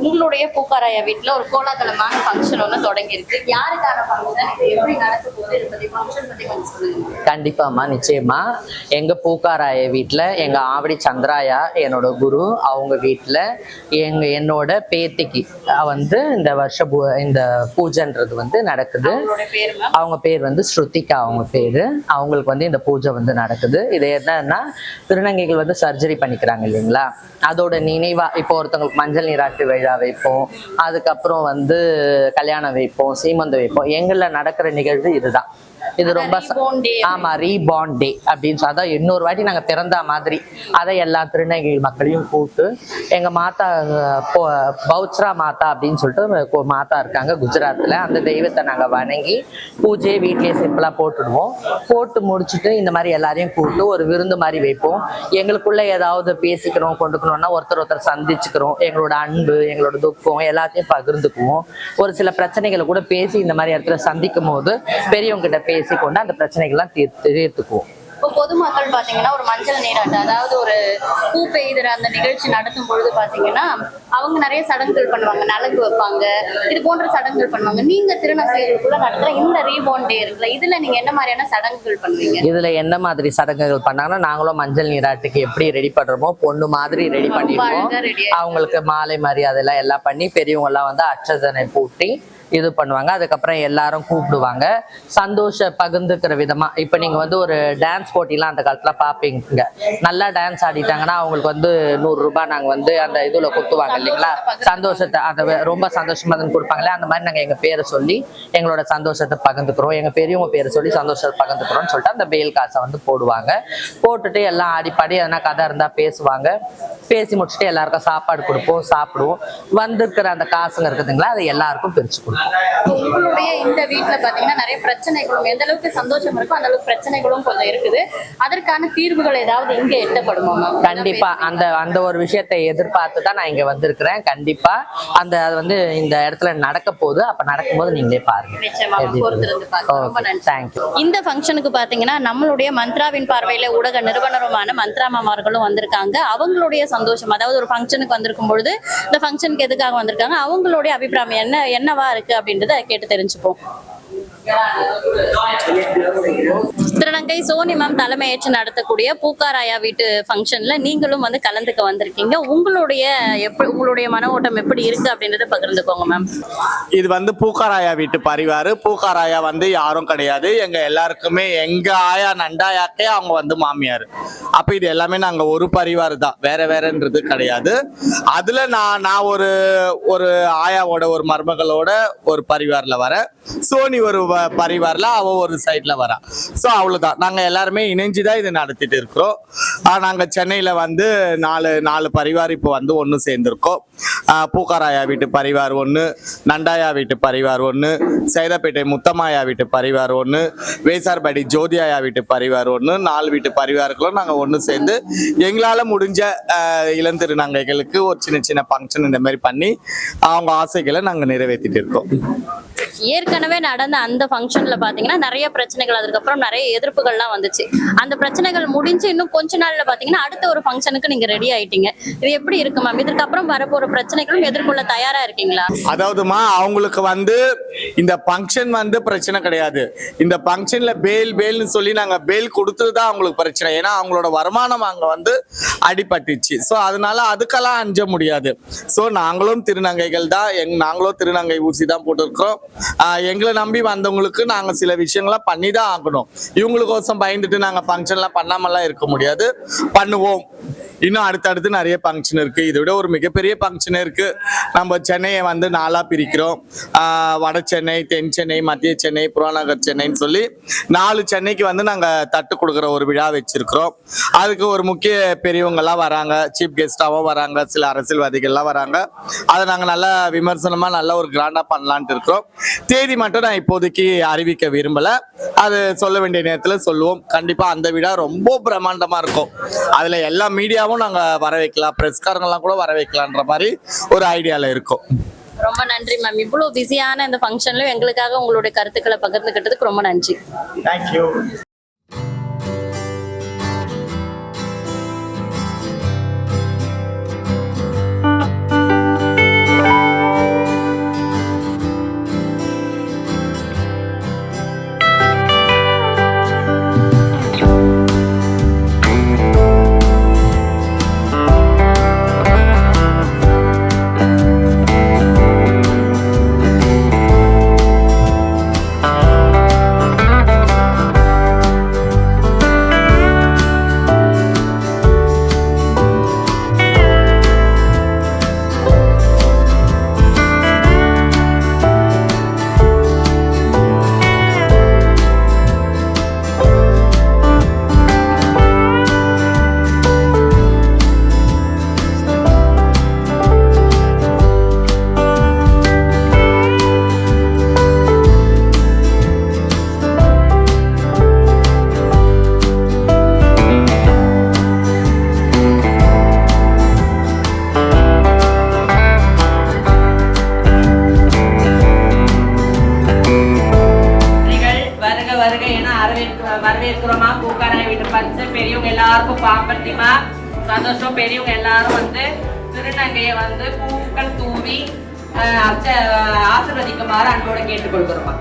உங்களுடைய பூக்காராயா வீட்டுல ஒரு கோலாகலமான ஃபங்க்ஷன் ஒன்று தொடங்கி இருக்கு. யாருக்கான ஃபங்க்ஷன், இது எப்படி நடக்க போகுது, இதை பத்தி ஃபங்க்ஷன் பத்தி கொஞ்சம் சொல்லுங்க. கண்டிப்பாம்மா, நிச்சயமா. எங்க பூக்காராய வீட்டுல எங்க ஆவடி சந்திராயா என்னோட குரு, அவங்க வீட்டுல என்னோட பேத்திக்கு வந்து இந்த வருஷ இந்த பூஜைன்றது வந்து நடக்குது. அவங்க பேர் வந்து ஸ்ருதிகா, அவங்க பேரு. அவங்களுக்கு வந்து இந்த பூஜை வந்து நடக்குது. இது என்னன்னா, திருநங்கைகள் வந்து சர்ஜரி பண்ணிக்கிறாங்க இல்லைங்களா, அதோட நினைவா இப்போ ஒருத்தவங்களுக்கு மஞ்சள் நீராட்டு விழா வைப்போம், அதுக்கப்புறம் வந்து கல்யாணம் வைப்போம், சீமந்தம் வைப்போம். எங்கள்ல நடக்கிற நிகழ்வு இதுதான். இது ரொம்ப ஆமா, ரீபார்ன் டே அப்படின்னு சொல்லி, அதான் இன்னொரு வாட்டி நாங்க பிறந்த மாதிரி. அதை எல்லா திருநங்கை மக்களையும் கூப்பிட்டு, எங்க மாதா பௌச்ரா மாதா அப்படின்னு சொல்லிட்டு மாதா இருக்காங்க குஜராத்ல, அந்த தெய்வத்தை நாங்க வணங்கி பூஜையை வீட்லயே சிம்பிளா போட்டுடுவோம். போட்டு முடிச்சுட்டு இந்த மாதிரி எல்லாரையும் கூப்பிட்டு ஒரு விருந்து மாதிரி வைப்போம். எங்களுக்குள்ள ஏதாவது பேசிக்கிறோம் கொண்டுக்கணும்னா ஒருத்தர் சந்திச்சுக்கிறோம். எங்களோட அன்பு, எங்களோட துக்கம் எல்லாத்தையும் பகிர்ந்துக்குவோம். ஒரு சில பிரச்சனைகளை கூட பேசி இந்த மாதிரி இடத்துல சந்திக்கும் போது பெரியவங்க கிட்ட பேசிக்கொண்டு அந்த பிரச்சனைகள்லாம் தீர்த்துக்குவோம். இப்போ பொதுமக்கள் பாத்தீங்கன்னா ஒரு மஞ்சள் நீராட்டு, அதாவது ஒரு பூ பெய்கிற அந்த நிகழ்ச்சி நடத்தும் பொழுது பாத்தீங்கன்னா அவங்க நிறைய சடங்குகள் பண்ணுவாங்க, நலங்கு வைப்பாங்க, இது போன்ற சடங்குகள் பண்ணுவாங்க. நீங்க திருநங்கைகளுக்குள்ள நடத்துற இந்த ரீபார்ன் டே இருக்குல்ல, இதுல நீங்க என்ன மாதிரியான சடங்குகள் பண்ணுவீங்க? இதுல என்ன மாதிரி சடங்குகள் பண்ணாங்கன்னா, நாங்களும் மஞ்சள் நீராட்டுக்கு எப்படி ரெடி பண்றோமோ பொண்ணு மாதிரி ரெடி பண்ணிடுவோம். அவங்களுக்கு மாலை மரியாதை எல்லாம் பண்ணி பெரியவங்க எல்லாம் வந்து அட்சதனை பூட்டி இது பண்ணுவாங்க. அதுக்கப்புறம் எல்லாரும் கூப்பிடுவாங்க, சந்தோஷ பகிர்ந்துக்கிற விதமா. இப்ப நீங்க வந்து ஒரு டான்ஸ் போட்டிலாம் அந்த காலத்துல பாப்பீங்க, நல்லா டான்ஸ் ஆடிட்டாங்கன்னா அவங்களுக்கு வந்து 100 ரூபாய் நாங்க வந்து அந்த இதுல குத்துவாங்க இல்லைங்களா, சந்தோஷத்தை அதை ரொம்ப சந்தோஷமா கொடுப்பாங்களே. அந்த மாதிரி நாங்க எங்க பேரை சொல்லி எங்களோட சந்தோஷத்தை பகிர்ந்துக்கிறோம், எங்க பெரியவங்க பேரை சொல்லி சந்தோஷத்தை பகிர்ந்துக்கிறோம்னு சொல்லிட்டு அந்த பேல் காசை வந்து போடுவாங்க. போட்டுட்டு எல்லாம் ஆடிப்பாடி எதனா கதை இருந்தா பேசுவாங்க. பேசி முடிச்சுட்டு எல்லாருக்கும் சாப்பாடு கொடுப்போம், சாப்பிடுவோம். வந்திருக்கிற அந்த காசுங்க இருக்குதுங்களா, அதை எல்லாருக்கும் பிரிச்சு கொடுப்போம். உங்களுடைய இந்த வீட்டுல பாத்தீங்கன்னா நிறைய பிரச்சனைகளும், எந்த அளவுக்கு சந்தோஷம் இருக்கோ அந்த அளவுக்கு பிரச்சனைகளும் கொஞ்சம் இருக்குது. அதற்கான தீர்வுகள் ஏதாவது இங்க எட்டப்படுமா? கண்டிப்பா அந்த ஒரு விஷயத்தை எதிர்பார்த்து தான் நான் இங்க வந்திருக்கிறேன். கண்டிப்பா அது வந்து இந்த இடத்துல நடக்க போகுது. அப்ப நடக்கும்போது நீங்களே பாருங்க. இந்த ஃபங்க்ஷனுக்கு பாத்தீங்கன்னா நம்மளுடைய மந்த்ராவின் பார்வையில ஊடக நிறுவனருமான மந்த்ரா மாமார்களும் வந்திருக்காங்க. அவங்களுடைய சந்தோஷம், அதாவது ஒரு ஃபங்க்ஷனுக்கு வந்திருக்கும் பொழுது இந்த ஃபங்க்ஷனுக்கு எதுக்காக வந்திருக்காங்க, அவங்களுடைய அபிப்பிராயம் என்னவா இருக்கு அப்படின்றத கேட்டு தெரிஞ்சுப்போம். திருநங்கை சோனி மேம் தலைமையேற்று நடத்தக்கூடிய பூக்காராயா வீட்டு ஃபங்க்ஷன்ல நீங்களும் வந்து கலந்துக்க வந்திருக்கீங்க. உங்களுடைய மன ஓட்டம் எப்படி இருக்கு அப்படின்றத பகிர்ந்துக்கோங்க மேம். இது வந்து பூக்காராயா வீட்டு பரிவாரு. பூக்காராயா வந்து யாரும் கிடையாது, எங்க எல்லாருக்குமே எங்க ஆயா நண்டாயாக்கே அவங்க வந்து மாமியார். அப்ப இது எல்லாமே நாங்க ஒரு பரிவார் தான், வேறன்றது கிடையாது. அதுல நான் ஒரு ஆயாவோட ஒரு மருமகளோட ஒரு பரிவார்ல வரேன், சோனி ஒரு பரிவார்ல அவ ஒரு சைட்ல வரா. ஸோ அவ்வளவுதான், நாங்க எல்லாருமே இணைஞ்சுதான் இதை நடத்திட்டு இருக்கிறோம். நாங்க சென்னையில வந்து நாலு பரிவார் இப்போ வந்து ஒன்று சேர்ந்திருக்கோம். பூக்காராயா வீட்டு பரிவார் ஒன்று, நண்டாயா வீட்டு பரிவார் ஒன்று, சைதாப்பேட்டை முத்தம்மாயா வீட்டு பரிவார் ஒன்று, வேசார்பாடி ஜோதியாயா வீட்டு பரிவார் ஒன்று, 4 வீட்டு பரிவார்களும் நாங்கள் ஒன்று சேர்ந்து எங்களால் முடிஞ்ச இளந்திருநங்கைகளுக்கு ஒரு சின்ன ஃபங்க்ஷன் இந்த மாதிரி பண்ணி அவங்க ஆசைகளை நாங்கள் நிறைவேற்றிட்டு இருக்கோம். ஏற்கனவே நடந்த அந்த ஃபங்க்ஷன்ல பாத்தீங்கன்னா நிறைய பிரச்சனைகள், அதுக்கப்புறம் நிறைய எதிர்ப்புகள்லாம் வந்துச்சு. அந்த பிரச்சனைகள் முடிஞ்சு இன்னும் கொஞ்ச நாள்ல பாத்தீங்கன்னா அடுத்த ஒரு ஃபங்க்ஷனுக்கு நீங்க ரெடி ஆயிட்டீங்க. இது எப்படி இருக்கு மேம்? இதுக்கப்புறம் வரப்போற பிரச்சனைகளும் எதிர்கொள்ள தயாரா இருக்கீங்களா? அதாவதுமா அவங்களுக்கு வந்து இந்த ஃபங்க்ஷன் வந்து பிரச்சனை கிடையாது. இந்த ஃபங்க்ஷன்ல பேல்னு சொல்லி நாங்க பேல் கொடுத்ததுதான் அவங்களுக்கு பிரச்சனை. ஏன்னா அவங்களோட வருமானம் அங்க வந்து அடிபட்டுச்சு. ஸோ அதனால அதுக்கெல்லாம் அஞ்ச முடியாது. ஸோ நாங்களும் திருநங்கைகள் தான், நாங்களும் திருநங்கை ஊசி தான் போட்டிருக்கிறோம். எங்களை நம்பி வந்தவங்களுக்கு நாங்க சில விஷயங்களை பண்ணி தான் ஆகணும். இவங்களுக்கோசம் பயந்துட்டு நாங்க ஃபங்க்ஷன்லாம் பண்ணாமலாம் இருக்க முடியாது, பண்ணுவோம். இன்னும் அடுத்தடுத்து நிறைய ஃபங்க்ஷன் இருக்கு. இதை விட ஒரு மிகப்பெரிய ஃபங்க்ஷன் இருக்கு. நம்ம சென்னையை வந்து 4 பிரிக்கிறோம். வட சென்னை, தென் சென்னை, மத்திய சென்னை, புறநகர் சென்னைன்னு சொல்லி 4 சென்னைக்கு வந்து நாங்க தட்டு கொடுக்குற ஒரு விழா வச்சிருக்கிறோம். அதுக்கு ஒரு முக்கிய பெரியவங்கெல்லாம் வராங்க, சீஃப் கெஸ்டாவும் வராங்க, சில அரசியல்வாதிகள்லாம் வராங்க. அதை நாங்க நல்லா விமர்சனமா நல்ல ஒரு கிராண்டா பண்ணலான்ட்டு இருக்கிறோம். தேதி மட்டும் நான் இப்போதைக்கு அறிவிக்க விரும்பல. அது சொல்ல வேண்டிய நேரத்துல சொல்லுவோம். கண்டிப்பா அந்த விழா ரொம்ப பிரம்மாண்டமா இருக்கும். அதுல எல்லா மீடியாவும் நாங்க வர வைக்கலாம், பிரஸ்காரங்கெல்லாம் கூட வர வைக்கலான்ற மாதிரி ஒரு ஐடியால இருக்கும். ரொம்ப நன்றி மேம். இவ்வளவு பிஸியான இந்த ஃபங்க்ஷன்ல எங்களுக்காக உங்களுடைய கருத்துக்களை பகிர்ந்துகிட்டதுக்கு ரொம்ப நன்றி. தேங்க்யூ. வரவேற்கிறோமா. பூக்காராய வீட்டு பஞ்ச பெரியவங்க எல்லாருக்கும் பாம்பத்தியமா சந்தோஷம். பெரியவங்க எல்லாரும் வந்து திருநங்கையை வந்து பூக்கள் தூவி ஆசீர்வதிக்குமாறு அன்போட கேட்டுக்கொள்கிறோமா.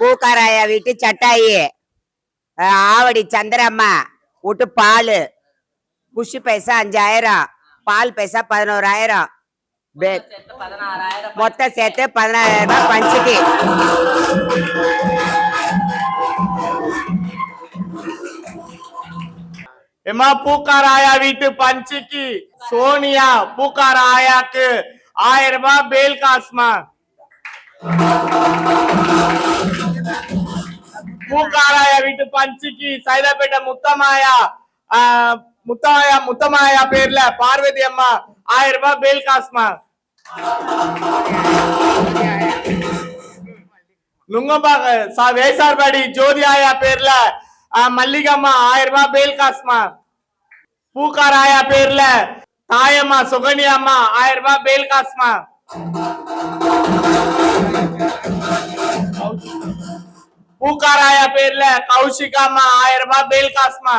பூக்காராயா வீட்டு சட்டாயி, ஆவடி சந்திரம்மா வீட்டு பால், குஷி பைசா 5000, பால் பைசா 11000, மொத்தம் சேர்த்து 16000 ரூபாய் பஞ்சுக்கு. எம்மா பூக்காராயா வீட்டு பஞ்சுக்கு சோனியா பூக்காராயாக்கு 1000 ரூபாய் பேல் காசுமா. பூக்காராயா வீட்டு பஞ்சுக்கு சைதாப்பேட்டை முத்தமாயா முத்தமாயா பேர்ல பார்வதி அம்மா 1000 ரூபாய் பேல் காசுமா. நுங்கம்பாக்க வேசார்பாடி ஜோதி ஆயா பேர்ல மல்லிகம்மா 1000 ரூபாய் பேல் காசுமா. பூக்கார் ஆயா பேர்ல தாயம்மா சுகன்யா அம்மா 1000 ரூபாய் பேல் காசுமா. பூக்கார் ஆயா பேர்ல கௌஷிகா அம்மா 1000 ரூபாய் பேல் காசுமா.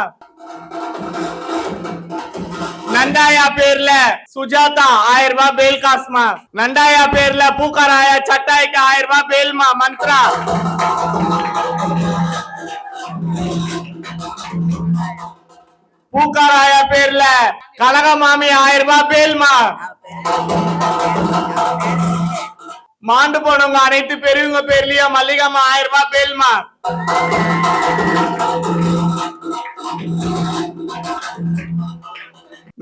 நண்டாயா பேர்ல சுஜாதா 1000 ரூபாய் பேல் காசுமா. நண்டாயா பேர்ல பூக்கார் ஆயா சட்டாய்க்கு 1000 ரூபாய் பேல்மா. மந்த்ரா பூக்கார் ஆயா பேர்ல கனக மாமி 1000 ரூபாய் பேல்மா. மாண்டு போனவங்க அனைத்து பெரியவங்க பேர்லயும் மல்லிகம்மா 1000 ரூபாய் பேல்மா.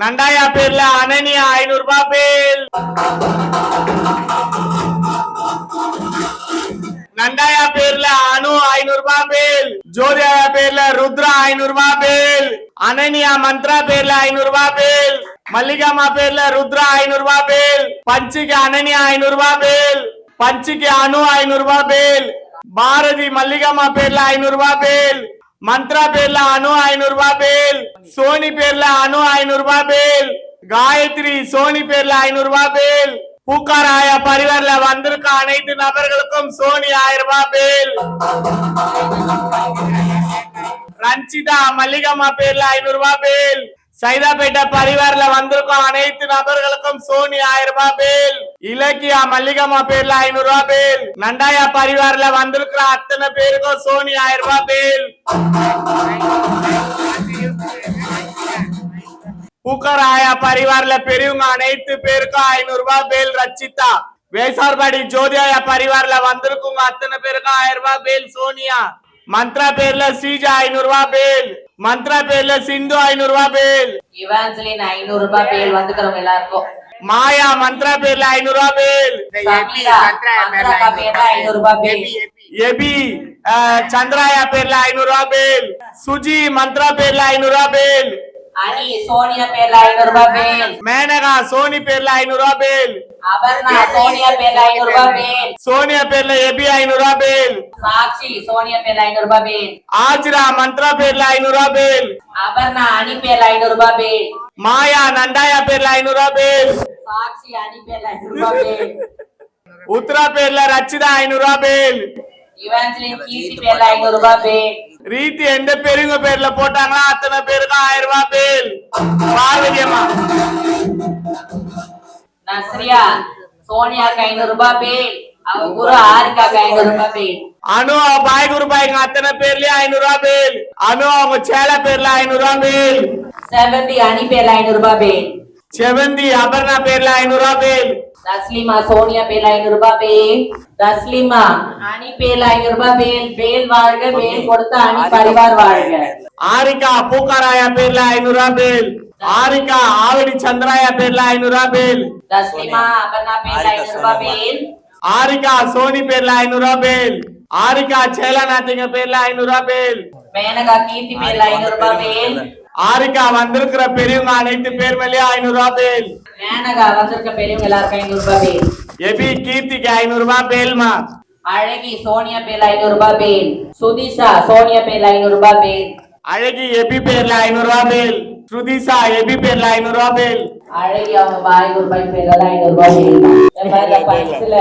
நண்டாயா பேர்ல அனனியா 500 ரூபாய் பேல். நண்டாயா பேர்ல அனு 500 ரூபாய் பேல். ஜோதியா பேர்ல ருத்ரா 500 ரூபாய் பேல். அனனியா மந்த்ரா பேர்ல 500 ரூபாய் பேல். மல்லிகாமா பேர்ல ருத்ரா 500 ரூபாய் பேல். பஞ்சுக்கு அனனியா 500 ரூபாய் பேல். பஞ்சுக்கு அனு 500 ரூபாய் பேல். பாரதி மல்லிகாமா பேர்ல 500 ரூபாய் பேல். மந்த்ரா பேர்ல அனு 500 ரூபாய் பேல். சோனி பேர்ல அனு 500 ரூபாய் பேல். காயத்ரி சோனி பேர்ல 500 ரூபாய் பேல். பூக்கார் ஆயா பரிவார்ல வந்திருக்க அனைத்து நபர்களுக்கும் சோனி 1000 ரூபாய் பேல். ரஞ்சிதா மல்லிகம்மா பேர்ல 500 ரூபாய் பேல். சைதாப்பேட்டை பரிவார்ல வந்திருக்கும் அனைத்து நபர்களுக்கும் சோனி 1000 ரூபாய் பேல். இலக்கியா மல்லிகம்மா பேர்ல 500 ரூபாய் பேல். நண்டாயா பரிவார்ல வந்திருக்கிற அத்தனை பேருக்கும் சோனி 1000 ரூபாய் பேல். பூக்கார் ஆயா பரிவார்ல பெரியவங்க அனைத்து பேருக்கும் 500 ரூபாய் பேல். ரச்சிதா வேசார்பாடி ஜோதியா பரிவார்ல வந்திருக்குங்க அத்தனை பேருக்கும் 1000 ரூபாய் பேல். சோனியா மந்த்ரா பேர்ல சீஜா 500 ரூபாய் பேல். மந்த்ரா பேர்ல சிந்து 500 ரூபாய் பேல். இவாஞ்சலின் 500 ரூபாய் பேல் வந்துக்கிறவங்க எல்லாருக்கும். மாயா மந்த்ரா பேர்ல 500 ரூபாய் பேல். மந்த்ரா பேர்ல 500 ரூபாய் பேல். எபி சந்திராயா பேர்ல 500 ரூபாய் பேல். சுஜி மந்த்ரா பேர்ல 500 ரூபாய் பேல். அனி சோனியா பேர்ல 500 ரூபாய் பேல். மேனகா சோனி பேர்ல 500 ரூபாய் பேல். அபர்ணா சோனியா பேர்ல 500 ரூபாய் பேல். சோனியா பேர்ல எபி 500 ரூபாய் பேல். சாக்ஷி சோனியா பேர்ல 500 ரூபாய் பேல். ஆஜ்ரா மந்த்ரா பேர்ல 500 ரூபாய் பேல். அபர்ணா அனி பேர்ல 500 ரூபாய் பேல். மாயா நண்டாயா பேர்ல 500 ரூபாய் பேல். சாக்ஷி அனி பேர்ல 500 ரூபாய் பேல். உத்ரா பேர்ல ரச்சிதா 500 ரூபாய் பேல். இவாஞ்சலின் கீர்த்தி பேர்ல 500 ரூபாய் பேல். ரீதி எந்த பெரியவங்க பேர்ல போட்டாங்களோ அத்தனை பேருக்கு 1000 ரூபாய் பேல். பார்வதி அம்மா நஸ்ரியா சோனியாக்கு 500 ரூபாய் பேல். அவ குரு ஆரிகாக்கு 500 ரூபாய் பேல். அனு பாய் குரு பாய்ங்க அத்தனை பேர்லயும் 500 ரூபாய் பேல். அனு அவங்க சேல பேர்ல 500 ரூபாய் பேல். செவந்தி அனி பேர்ல 500 ரூபாய் பேல். செவந்தி அபர்ணா பேர்ல 500 ரூபாய் பேல். தஸ்லிமா சோனியா பேர்ல 500 ரூபாய் பேல். தஸ்லிமா அனி பேர்ல 500 ரூபாய் பேல். பேல் வாழ்க பேல் கொடுத்த அணி பரிவார் வாழ்க. ஆரிகா பூக்காராயா பேர்ல 500 ரூபாய் பேல். ஆரிகா ஆவடி சந்திராயா பேர்ல 500 ரூபாய் பேல். தஸ்லிமா அபர்ணா பேர்ல 500 ரூபாய் பேல். ஆரிகா சோனி பேர்ல 500 ரூபாய் பேல். ஆரிகா சேலநாத்திங்க பேர்ல 500 ரூபாய் பேல். மேனகா கீர்த்தி பேர்ல 500 ரூபாய் பேல். ஆரிகா வந்திருக்கிற பெரியவங்க அனைத்து பேர் மேலயும் 500 ரூபாய் பேல். மேனகா வந்திருக்க பெரியவங்க எல்லாருக்கும் 500 ரூபாய் பேல். எபி கீர்த்திக்கு 500 ரூபாய் பேல்மா. அழகி சோனியா பேர்ல 500 ரூபாய் பேல். சுதிஷா சோனியா பேர்ல 500 ரூபாய் பேல். அழகி எபி பேர்ல 500 ரூபாய் பேல். ஸ்ருதிஷா எபி பேர்ல 500 ரூபாய் பேல். அழகி அவங்க பாய் ரூபாய் பேர்ல 500 ரூபாய் பேல். பரிசுல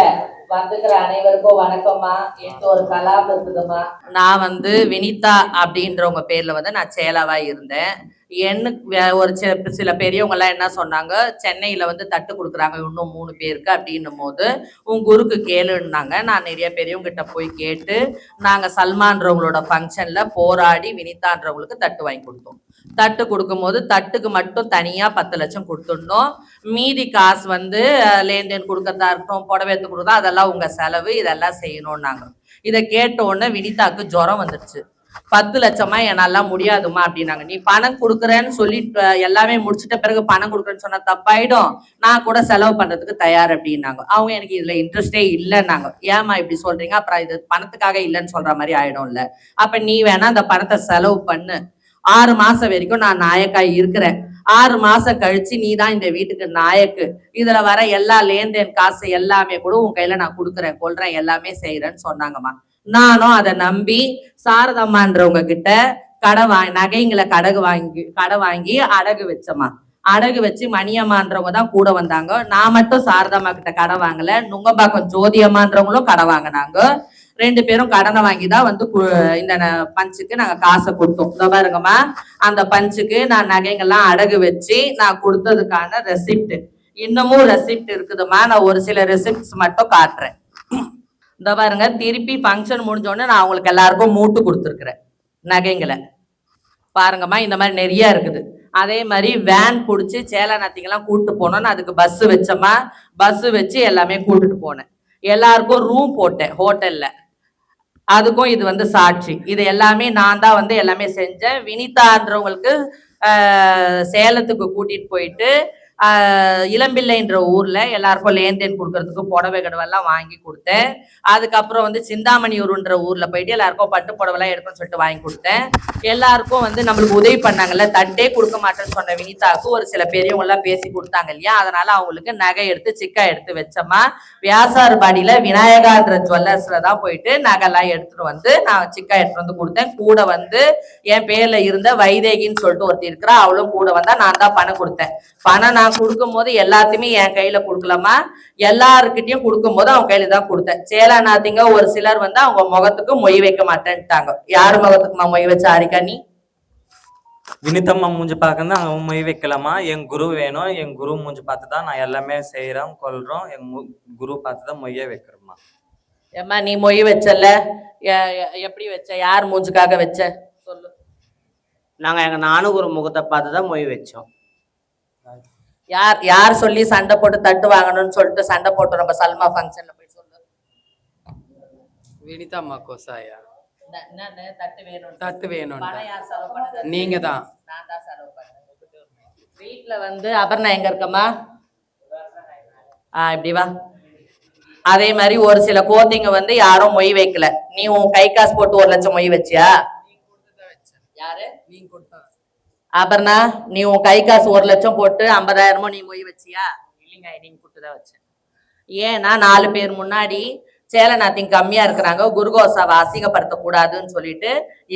வந்துக்கிற அனைவருக்கும் வணக்கம்மா. எந்த ஒரு கலாம் இருக்குதுமா. நான் வினிதா அப்படின்றவங்க பேர்ல நான் சேலாவா இருந்தேன். எனக்கு ஒரு சில பெரியவங்க எல்லாம் என்ன சொன்னாங்க, சென்னையில தட்டு கொடுக்குறாங்க இன்னும் 3 பேருக்கு அப்படின்னும் போது உன் குருக்கு கேளுன்னாங்க. நான் நிறைய பெரியவங்க கிட்ட போய் கேட்டு நாங்க சல்மான்றவங்களோட ஃபங்க்ஷன்ல போராடி வினிதான்றவங்களுக்கு தட்டு வாங்கி கொடுத்தோம். தட்டு கொடுக்கும் போது தட்டுக்கு மட்டும் தனியா 10 லட்சம் கொடுத்துடணும். மீதி காசு லேன்தேன் கொடுக்கறதா இருக்கட்டும், புடவை எடுத்து கொடுத்தா அதெல்லாம் உங்க செலவு, இதெல்லாம் செய்யணும்னாங்க. இதை கேட்ட உடனே வினிதாக்கு ஜுரம் வந்துடுச்சு. 10 லட்சமா என்னால முடியாதுமா அப்படின்னாங்க. நீ பணம் கொடுக்குறேன்னு சொல்லி எல்லாமே முடிச்சிட்ட பிறகு பணம் கொடுக்குறேன்னு சொன்னா தப்பாயிடும், நான் கூட செலவு பண்றதுக்கு தயார் அப்படின்னாங்க. அவங்க எனக்கு இதுல இன்ட்ரெஸ்டே இல்லைன்னாங்க. ஏமா இப்படி சொல்றீங்க, அப்புறம் இது பணத்துக்காக இல்லைன்னு சொல்ற மாதிரி ஆயிடும்ல, அப்ப நீ வேணா அந்த பணத்தை செலவு பண்ணு 6 மாசம் வரைக்கும் நான் நாயக்கா இருக்கிறேன். 6 மாசம் கழிச்சு நீ தான் இந்த வீட்டுக்கு நாயக்கு. இதுல வர எல்லா லேன்தேன் காசு எல்லாமே கூட உன் கையில நான் கொடுக்குறேன், கொள்றேன், எல்லாமே செய்யறேன்னு சொன்னாங்கம்மா. நானும் அதை நம்பி சாரதம்மான்றவங்க கிட்ட நகைங்களை கடை வாங்கி அடகு வச்சம்மா. அடகு வச்சு மணியம்மான்றவங்க தான் கூட வந்தாங்க. நான் மட்டும் சாரதம்மா கிட்ட கடை வாங்கல, நுங்கம்பாக்கம் ஜோதியம்மான்றவங்களும் கடை வாங்கினாங்க. 2 பேரும் கடனை வாங்கி தான் வந்து இந்த பஞ்சுக்கு நாங்க காசை கொடுத்தோம். இதோ பாருங்கம்மா, அந்த பஞ்சுக்கு நான் நகைங்கள்லாம் அடகு வச்சு நான் கொடுத்ததுக்கான ரெசிப்ட் இன்னமும் ரெசிப்ட் இருக்குதுமா. நான் ஒரு சில ரெசிப்ட்ஸ் மட்டும் காட்டுறேன். இந்த பாருங்க, திருப்பி ஃபங்க்ஷன் முடிஞ்சோடனே நான் அவங்களுக்கு எல்லாருக்கும் மூட்டு கொடுத்துருக்குறேன் நகைங்களை. பாருங்கம்மா, இந்த மாதிரி நிறைய இருக்குது. அதே மாதிரி வேன் பிடிச்சி சேலநாத்திங்கெல்லாம் கூப்பிட்டு போனோன்னு அதுக்கு பஸ் வச்சோம்மா. பஸ் வச்சு எல்லாமே கூட்டிட்டு போனேன். எல்லாருக்கும் ரூம் போட்டேன் ஹோட்டல்ல. அதுக்கும் இது வந்து சாட்சி. இது எல்லாமே நான் தான் வந்து எல்லாமே செஞ்சேன். வினிதான்றவங்களுக்கு சேலத்துக்கு கூட்டிட்டு போயிட்டு இளம்பிள்ளைன்ற ஊர்ல எல்லாருக்கும் லேன்தேன் கொடுக்கறதுக்கு புடவை கடவெல்லாம் வாங்கி கொடுத்தேன். அதுக்கப்புறம் வந்து சிந்தாமணியூருன்ற ஊர்ல போயிட்டு எல்லாருக்கும் பட்டு புடவைலாம் எடுக்கணும்னு சொல்லிட்டு வாங்கி கொடுத்தேன். எல்லாருக்கும் வந்து நம்மளுக்கு உதவி பண்ணாங்கல்ல, தட்டே கொடுக்க மாட்டேன்னு சொன்ன வினிதாவுக்கு ஒரு சில பெரியவங்க எல்லாம் பேசி கொடுத்தாங்க இல்லையா, அதனால அவங்களுக்கு நகை எடுத்து சிக்கா எடுத்து வச்சோம்மா. வியாசார்பாடியில விநாயகான்ற ஜுவல்லர்ஸ்ல தான் போயிட்டு நகைலாம் எடுத்துட்டு வந்து நான் சிக்கா எடுத்துட்டு வந்து கொடுத்தேன். கூட வந்து என் பேர்ல இருந்த வைதேகின்னு சொல்லிட்டு ஒருத்தி இருக்கிறா, அவளும் கூட வந்தா. நான் தான் பணம் கொடுத்தேன். பணம் நான் கொடுக்கும் போது எல்லாத்தையுமே என் கையில கொடுக்கலாமா, எல்லாருக்கிட்டையும் கொடுக்கும் போது அவங்க கையில தான் கொடுத்தேன். சேலாநாத்திங்க ஒரு சிலர் வந்து அவங்க முகத்துக்கு மொய் வைக்க மாட்டேன்ட்டாங்க. யாரு முகத்துக்குமா மொய் வச்ச ஆரிக்கா நீ? வினிதம்மா மூஞ்சி பார்க்கணும், அவங்க மொய் வைக்கலாமா? என் குரு வேணும், என் குரு மூஞ்சி பார்த்து தான் நான் எல்லாமே செய்யறோம் கொள்றோம். என் குரு பார்த்து தான் மொய்யே வைக்கிறோமா. ஏம்மா நீ மொய் வச்சல, எப்படி வச்ச? யார் மூஞ்சுக்காக வச்ச சொல்லு. நாங்க எங்க நானுகுரு முகத்தை பார்த்து தான் மொய் வச்சோம். யார் சொல்லி சண்டை போட்டு தட்டு வாங்கணும்னு சொல்லிட்டு சண்டை போட்டு நம்ம சல்மா ஃபங்க்ஷன்ல போய் சொல்லு. வினிதம்மா கோசாயா தட்டு வேணும், தட்டு வேணும். பணம் யார் செலவு பண்ணது? நீங்க தான். நான் தான் செலவு பண்ணேன். வீட்டுல வந்து அபர்ணா எங்க இருக்கம்மா? இப்படி வா. அதே மாதிரி ஒரு சில கோத்திங்க வந்து யாரும் மொய் வைக்கல. நீ உன் கை காசு போட்டு 1 லட்சம் மொய் வச்சியா? யாரு? நீங்க கொடுத்தா. அபர்ணா, நீ உன் கை காசு 1 லட்சம் போட்டு 50,000 நீ மொய் வச்சியா? இல்லைங்க, நீங்க கொடுத்துதான் வச்சேன். ஏன்னா 4 பேர் முன்னாடி சேலநாத்திங் கம்மியா இருக்கிறாங்க, குருகோசாவை அசிங்கப்படுத்த கூடாதுன்னு சொல்லிட்டு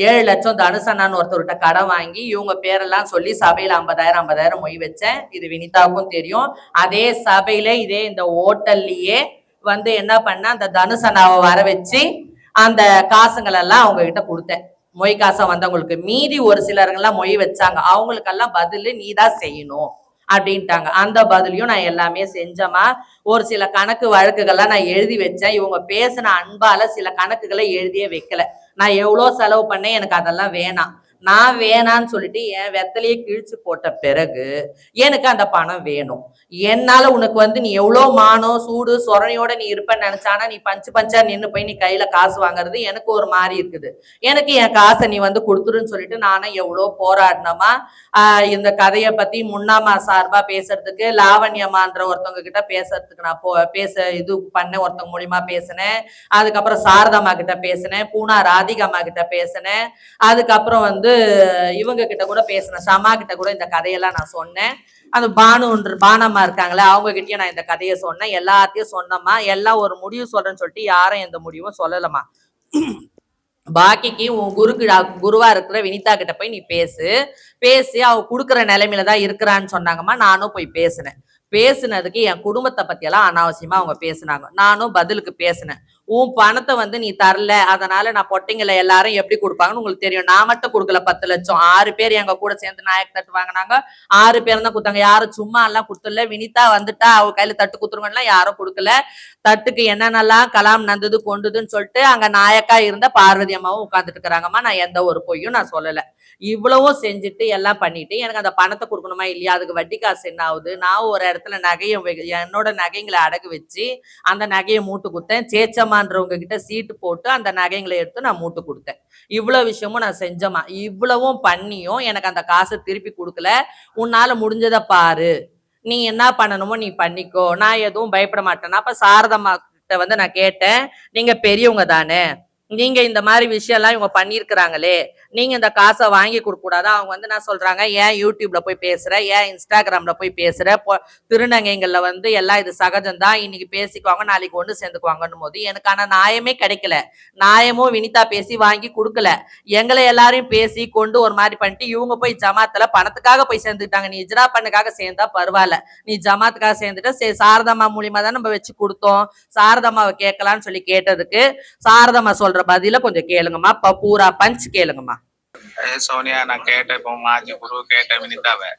7 லட்சம் தனுசனான்னு ஒருத்தர்கிட்ட கடன் வாங்கி இவங்க பேரெல்லாம் சொல்லி சபையில 50,000 மொய் வச்சேன். இது வினிதாவுக்கும் தெரியும். அதே சபையில இதே இந்த ஹோட்டல்லயே வந்து என்ன பண்ண, அந்த தனுசனாவை வர வச்சு அந்த காசுங்கள் எல்லாம் அவங்க கிட்ட கொடுத்தேன். மொய் காசை வந்தவங்களுக்கு. மீதி ஒரு சிலருங்கெல்லாம் மொய் வச்சாங்க, அவங்களுக்கெல்லாம் பதில் நீ தான் செய்யணும் அப்படின்ட்டாங்க. அந்த பதிலையும் நான் எல்லாமே செஞ்சேம்மா. ஒரு சில கணக்கு வழக்குகள்லாம் நான் எழுதி வச்சேன். இவங்க பேசின அன்பால சில கணக்குகளை எழுதியே வைக்கல. நான் எவ்வளோ செலவு பண்ணேன், எனக்கு அதெல்லாம் வேணாம். நான் வேணான்னு சொல்லிட்டு என் வெத்தலையே கிழிச்சு போட்ட பிறகு எனக்கு அந்த பணம் வேணும். என்னால உனக்கு வந்து நீ எவ்வளோ மானம் சூடு சொரணையோட நீ இருப்பேன்னு நினைச்சானா நீ பஞ்சா நின்று போய் நீ கையில காசு வாங்குறது எனக்கு ஒரு மாதிரி இருக்குது. எனக்கு என் காசை நீ வந்து கொடுத்துருன்னு சொல்லிட்டு நானும் எவ்வளோ போராடினமா. இந்த கதையை பத்தி முன்னாமா சார்பா பேசுறதுக்கு லாவண்யமான்ற ஒருத்தவங்க கிட்ட பேசுறதுக்கு நான் இது பண்ணேன், ஒருத்தவங்க மூலியமா பேசினேன். அதுக்கப்புறம் சாரதாமா கிட்ட பேசினேன், பூனா ராதிகாமா கிட்ட பேசினேன். அதுக்கப்புறம் வந்து இவங்க கிட்ட கூட பேசினேன், ஷமா கிட்ட கூட இந்த கதையெல்லாம் நான் சொன்னேன். அந்த பானம்மா இருக்காங்களே அவங்க கிட்டயும் நான் இந்த கதையை சொன்னேன். எல்லாத்தையும் சொன்னம்மா. எல்லாம் ஒரு முடிவு சொல்றேன்னு சொல்லிட்டு யாரும் எந்த முடிவும் சொல்லலம்மா. பாக்கிக்கு உன் குருவா இருக்கிற வினிதா கிட்ட போய் நீ பேசி அவ குடுக்குற நிலைமையில தான் இருக்கிறான்னு சொன்னாங்கம்மா. நானும் போய் பேசினதுக்கு என் குடும்பத்தை பத்தி எல்லாம் அனாவசியமா அவங்க பேசினாங்க. நானும் பதிலுக்கு பேசினேன். உன் பணத்தை வந்து நீ தரல, அதனால நான் பொட்டைங்களை எல்லாரும் எப்படி கொடுப்பாங்கன்னு உங்களுக்கு தெரியும். நான் மட்டும் கொடுக்கல 10 லட்சம். 6 பேர் எங்க கூட சேர்ந்து நாயக் தட்டு வாங்கினாங்க. 6 பேர் தான் கொடுத்தாங்க. யாரும் சும்மா எல்லாம் கொடுத்துல. வினிதா வந்துட்டா அவ கையில தட்டு குத்துருங்கன்னா யாரும் கொடுக்கல. தட்டுக்கு என்னென்னலாம் கலாம் நந்தது கொண்டுதுன்னு சொல்லிட்டு அங்க நாயக்கா இருந்த பார்வதி அம்மாவும் உட்காந்துட்டு இருக்கிறாங்கம்மா. நான் எந்த ஒரு பொய்யும் நான் சொல்லல. இவ்வளவும் செஞ்சுட்டு எல்லாம் பண்ணிட்டு எனக்கு அந்த பணத்தை கொடுக்கணுமா இல்லையா, அதுக்கு வட்டி காசு என்ன ஆகுது? நான் ஒரு இடத்துல என்னோட நகைங்களை அடகு வச்சு அந்த நகையை மூட்டு கொடுத்தேன். சேச்சம்மான்றவங்க கிட்ட சீட்டு போட்டு அந்த நகைங்களை எடுத்து நான் மூட்டு கொடுத்தேன். இவ்வளவு விஷயமும் நான் செஞ்சேம்மா. இவ்வளவும் பண்ணியும் எனக்கு அந்த காசை திருப்பி கொடுக்கல. உன்னால முடிஞ்சதை பாரு, நீ என்ன பண்ணணுமோ நீ பண்ணிக்கோ, நான் எதுவும் பயப்பட மாட்டேன்னா. அப்ப சாரதம்மா கிட்ட வந்து நான் கேட்டேன், நீங்க பெரியவங்க தானே, நீங்க இந்த மாதிரி விஷயம் எல்லாம் இவங்க பண்ணிருக்கிறாங்களே, நீங்க இந்த காசை வாங்கி கொடுக்க கூடாது. அவங்க வந்து என்ன சொல்றாங்க, ஏன் யூடியூப்ல போய் பேசுற, ஏன் இன்ஸ்டாகிராம்ல போய் பேசுற, திருநங்கைகள்ல வந்து எல்லாம் இது சகஜம்தான், இன்னைக்கு பேசிக்குவாங்க நாளைக்கு ஒன்று சேர்ந்துக்குவாங்கன்னு போது எனக்கான நியாயமே கிடைக்கல. நியாயமும் வினிதா பேசி வாங்கி கொடுக்கல. எங்களை எல்லாரையும் பேசி கொண்டு ஒரு மாதிரி பண்ணிட்டு இவங்க போய் ஜமாத்துல பணத்துக்காக போய் சேர்ந்துக்கிட்டாங்க. நீ இஜ்ரா பண்ணுக்காக சேர்ந்தா பரவாயில்ல, நீ ஜமாத்துக்காக சேர்ந்துட்டு சரி சாரதம்மா மூலியமா தான் நம்ம வச்சு கொடுத்தோம், சாரதம்மாவை கேட்கலான்னு சொல்லி கேட்டதுக்கு சாரதம்மா சொல்ற பதில கொஞ்சம் கேளுங்கம்மா. பூரா பஞ்ச் கேளுங்கம்மா. சோனியா, நான் கேட்டேன் இப்போ மாஜி குரு கேட்டேன் வினிதாவை.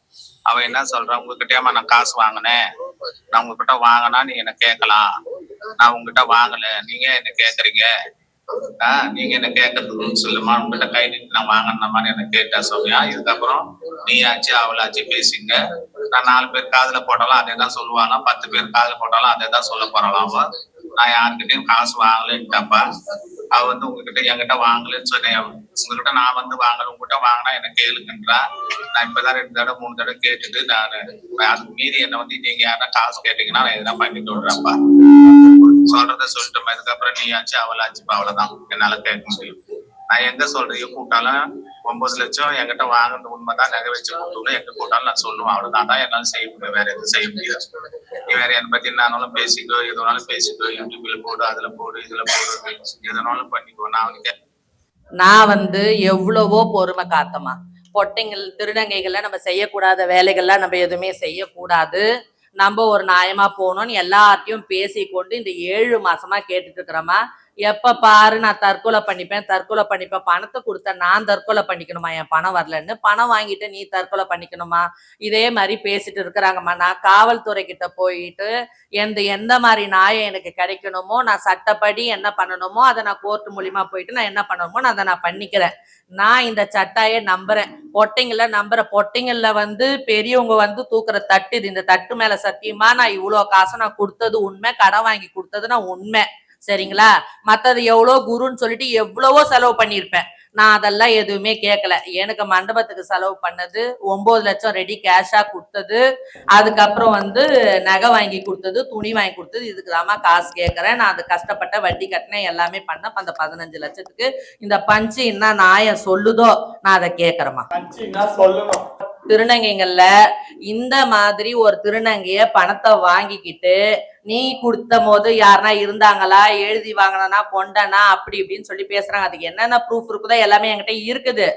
அவ என்ன சொல்றான், உங்ககிட்டயாமா நான் காசு வாங்கினேன், நான் உங்ககிட்ட வாங்கினா நீ என்ன கேட்கலாம், நான் உங்ககிட்ட வாங்கல, நீங்க என்ன கேக்குறீங்க, நீங்க என்ன கேட்கறதுன்னு சொல்லுமா, உங்ககிட்ட கை நின்று நான் வாங்கின மாதிரி என்ன கேட்டா சோனியா. இதுக்கப்புறம் நீ ஆச்சு அவளாச்சு பேசிங்க, நான் 4 பேர் காதுல போட்டாலும் அதே தான் சொல்லுவாங்க, 10 பேர் காதுல போட்டாலும் அதே தான் சொல்ல போறலாம். நான் யாருக்கிட்டையும் காசு வாங்கலன்ட்டாப்பா. அவ வந்து உங்ககிட்ட என்கிட்ட வாங்கலன்னு சொன்னேன், உங்ககிட்ட நான் வந்து வாங்கல, உங்ககிட்ட வாங்கினா என்ன கேளுங்கன்றா. நான் இப்பதான் 2 தடவை 3 தடவை கேட்டுட்டு நான் அதுக்கு மீறி என்ன வந்து நீங்க யாரா காசு கேட்டீங்கன்னா நான் எதுனா பண்ணி விடுறேன்ப்பா. சொல்றத சொல்லிட்டோம், இதுக்கப்புறம் நீ ஆச்சு அவளாச்சுப்பா, அவ்வளவுதான் என்னால கேட்க முடியும். நான் எங்க சொல்றீங்க கூட்டாலும் 9 லட்சம் என்கிட்ட வாங்குறது உண்மைதான், நகை வச்சு கூட்டணும் எங்க கூட்டாலும் நான் சொல்லுவேன், அவ்வளவுதான். அதான் என்னாலும் செய்ய முடியும், வேற எதுவும் செய்ய முடியாது. நீ வேற என்னை பத்தி என்னாலும் பேசிக்கோ, எதுனாலும் பேசிக்கோ, யூடியூப்ல போடு, அதுல போடு, இதுல போடு, எதனாலும் பண்ணிக்கோ. நான் வந்து எவ்வளவோ பொறுமை காத்தமா. பொட்டைங்கள் திருநங்கைகள்ல நம்ம செய்யக்கூடாத வேலைகள்லாம் நம்ம எதுவுமே செய்யக்கூடாது, நம்ம ஒரு நியாயமா போகணும்னு எல்லார்ட்டையும் பேசிக்கொண்டு இந்த 7 மாசமா கேட்டுட்டு இருக்கிறோமா. எப்ப பாரு நான் தற்கொலை பண்ணிப்பேன் பணத்தை கொடுத்த நான் தற்கொலை பண்ணிக்கணுமா, என் பணம் வரலன்னு, பணம் வாங்கிட்டு நீ தற்கொலை பண்ணிக்கணுமா, இதே மாதிரி பேசிட்டு இருக்கிறாங்கம்மா. நான் காவல்துறை கிட்ட போயிட்டு எந்த மாதிரி நியாயம் எனக்கு கிடைக்கணுமோ, நான் சட்டப்படி என்ன பண்ணணுமோ அதை நான் கோர்ட் மூலியமா போயிட்டு நான் என்ன பண்ணணுமோ அதை நான் பண்ணிக்கிறேன். நான் இந்த சட்டாயை நம்புறேன், பொட்டைங்கள்ல வந்து பெரியவங்க வந்து தூக்குற தட்டு இது. இந்த தட்டு மேல சத்தியமா நான் இவ்வளவு காசு நான் கொடுத்தது உண்மை, கடன் வாங்கி கொடுத்தது நான் உண்மை, சரிங்களா. மத்தது எவ்வளோ குருன்னு சொல்லிட்டு எவ்வளவோ செலவு பண்ணியிருப்பேன், நான் அதெல்லாம் எதுவுமே கேட்கல. எனக்கு மண்டபத்துக்கு செலவு பண்ணது 9 லட்சம் ரெடி கேஷா கொடுத்தது, அதுக்கப்புறம் வந்து நகை வாங்கி கொடுத்தது, துணி வாங்கி கொடுத்தது, இதுக்கு தாமா காசு கேட்கறேன். நான் அது கஷ்டப்பட்ட வட்டி கட்டினேன், எல்லாமே பண்ண அந்த 15 லட்சத்துக்கு இந்த பஞ்சு என்ன நியாயம் சொல்லுதோ நான் அதை கேட்கறேம்மா. திருநங்கைகள்ல இந்த மாதிரி ஒரு திருநங்கைய பணத்தை வாங்கிக்கிட்டு நீ கொடுத்த போது யாருன்னா இருந்தாங்களா, எழுதி வாங்கினா கொண்டனா அப்படி இப்படின்னு சொல்லி பேசுறாங்க. அதுக்கு என்னென்ன ப்ரூஃப் இருக்குதோ எல்லாமே என்கிட்ட இருக்குது.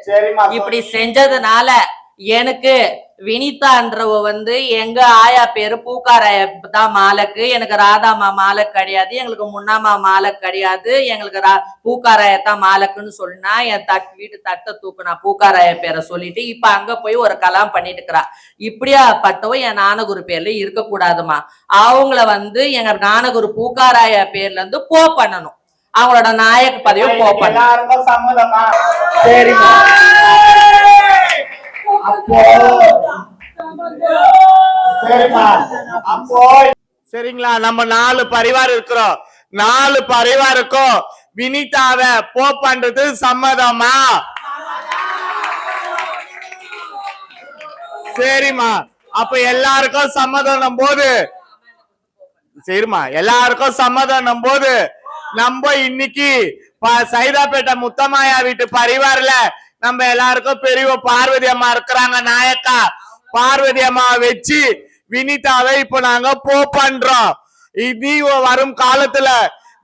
இப்படி செஞ்சதுனால எனக்கு வினிதான்றவ வந்து எங்க ஆயா பேரு பூக்காராய தான் மாலக்கு, எனக்கு ராதாமா மாலக் கிடையாது, எங்களுக்கு முன்னாமா மாலக் கிடையாது, எங்களுக்கு பூக்காராயத்தான் மாலக்குன்னு சொன்னா என் வீட்டு தட்டை தூக்குனா பூக்காராய பேரை சொல்லிட்டு இப்ப அங்க போய் ஒரு கலாம் பண்ணிட்டு இருக்கிறா. இப்படியா பட்டவோ என் ஞானகுரு பேர்ல இருக்க கூடாதுமா. அவங்கள வந்து எங்க ஞானகுரு பூக்காராய பேர்ல இருந்து போ பண்ணணும், அவங்களோட நாயக்கு பதவியை போ பண்ணணும். சரிங்களா, நம்ம 4 பரிவார் இருக்கிறோம், 4 பரிவாருக்கும் வினிதாவை போ பண்றது சம்மதமா? சரிம்மா, அப்ப எல்லாருக்கும் சம்மதம் போது, சரிம்மா எல்லாருக்கும் சம்மதம் போது நம்ம இன்னைக்கு சைதாப்பேட்டை முத்தமாயா வீட்டு பரிவார்ல நம்ம எல்லாருக்கும் பெரிய பார்வதி அம்மா இருக்கிறாங்க, நாயக்கா பார்வதி அம்மா வச்சு வினிதாவை இப்ப நாங்க போ பண்றோம். இனி வரும் காலத்துல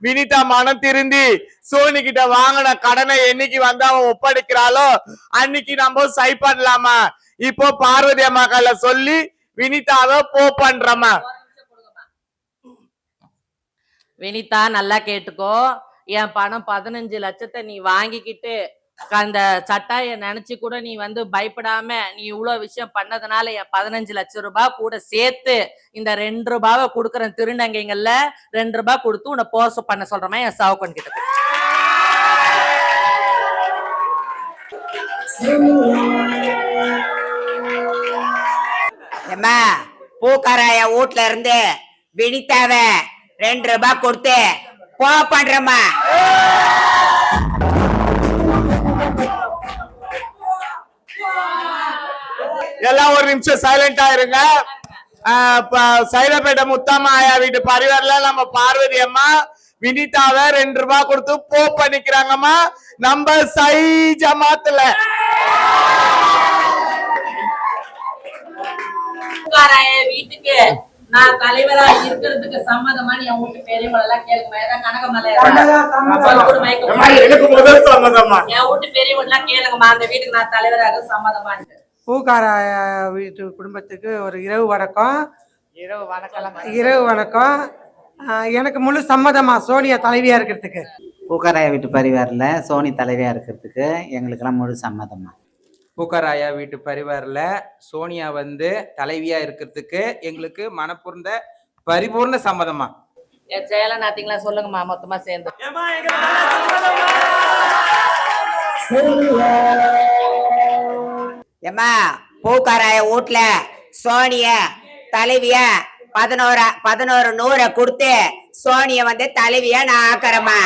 வினிதா மனம் திருந்தி சோனி கிட்ட வாங்கின கடனை என்னைக்கு வந்து அவன் ஒப்படைக்கிறாளோ அன்னைக்கு நம்ம சை பண்ணலாமா. இப்போ பார்வதி அம்மா கையில சொல்லி வினிதாவை போ பண்றோமா. வினிதா நல்லா கேட்டுக்கோ, என் பணம் 15 லட்சத்தை நீ வாங்கிக்கிட்டு அந்த சட்டாய நினைச்சு கூட நீ வந்து பயப்படாம நீ இவ்வளவு விஷயம் பண்ணதுனால என் 15 லட்சம் ரூபாய் கூட சேர்த்து இந்த 2 ரூபாவை கொடுக்குற திருநங்கைகள்ல 2 ரூபாய் கொடுத்து உன்னை போர்ஸ் பண்ண சொல்றமா என் சாவுக்கன் கிட்ட. பூக்காராய வீட்டுல இருந்து வினிதாவ 2 ரூபாய் கொடுத்து போ பண்றமா. எல்லாம் ஒரு நிமிஷம் சைலண்டா இருங்க. சைதாப்பேட்டை முத்தம்மா ஆயா வீட்டு பரிவார்ல நம்ம பார்வதி அம்மா வினிதாவை 2 ரூபாய் கொடுத்து போ பண்ணிக்கிறாங்கம்மா நம்ம சை ஜமாத்துல. வீட்டுக்கு நான் தலைவரா இருக்கிறதுக்கு சம்மதமானு என் வீட்டு பெரியவங்க எல்லாம் கேளுங்க. ஏதாவது கனகமலை எனக்கு முதல் சம்மதமா என் வீட்டு பெரியவங்க எல்லாம் கேளுங்கம்மா, அந்த வீட்டுக்கு நான் தலைவராக சம்மதமானு. பூக்காராய வீட்டு குடும்பத்துக்கு ஒரு இரவு வணக்கம். எனக்கு முழு சம்மதமா சோனியா தலைவியா இருக்கிறதுக்கு. பூக்காராயா வீட்டு பரிவாரில் சோனி தலைவியா இருக்கிறதுக்கு எங்களுக்கெல்லாம் முழு சம்மதமா. பூக்காராயா வீட்டு பரிவாரில் சோனியா வந்து தலைவியா இருக்கிறதுக்கு எங்களுக்கு மனப்பூர்ந்த பரிபூர்ண சம்மதமா. என் சேலை நாத்திங்களா சொல்லுங்கம்மா மொத்தமா சேர்ந்து. ஏம்மா பூக்காராய வீட்டுல சோனிய தலைவிய 11 கொடுத்து சோனிய வந்து தலைவிய நான் ஆக்கறேம்மா.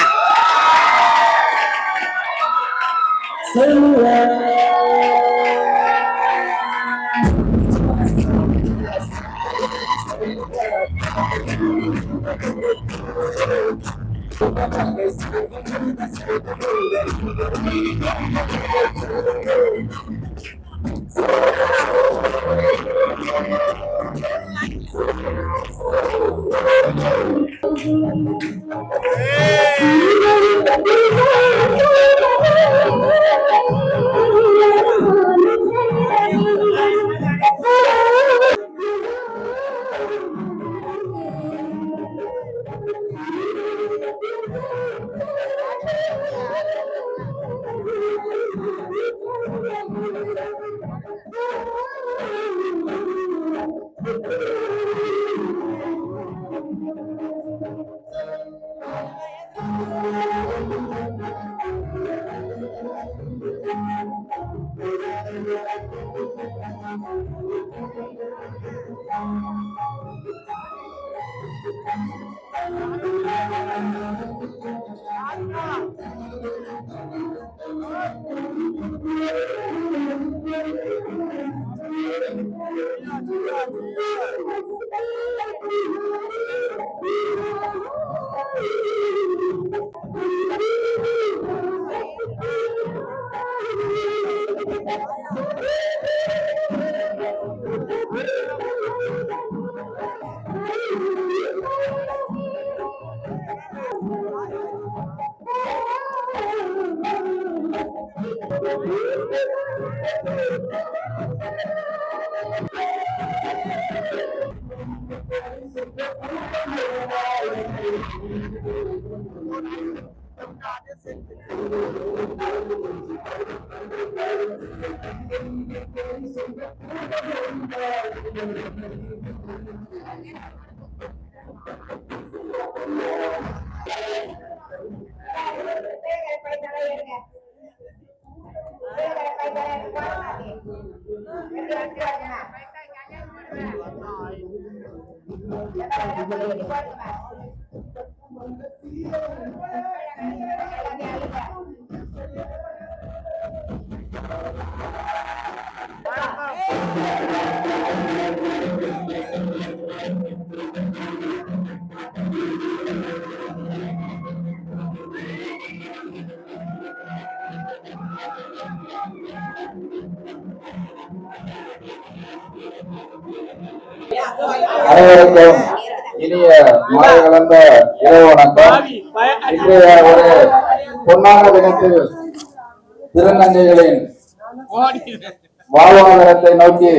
அனைவருக்கும் இனிய மாலை கலந்த இரவு வணக்கம். இன்றைய ஒரு பொன்னான தினத்தில் திருநங்கைகளின் வாழ்வாதாரத்தை நோக்கி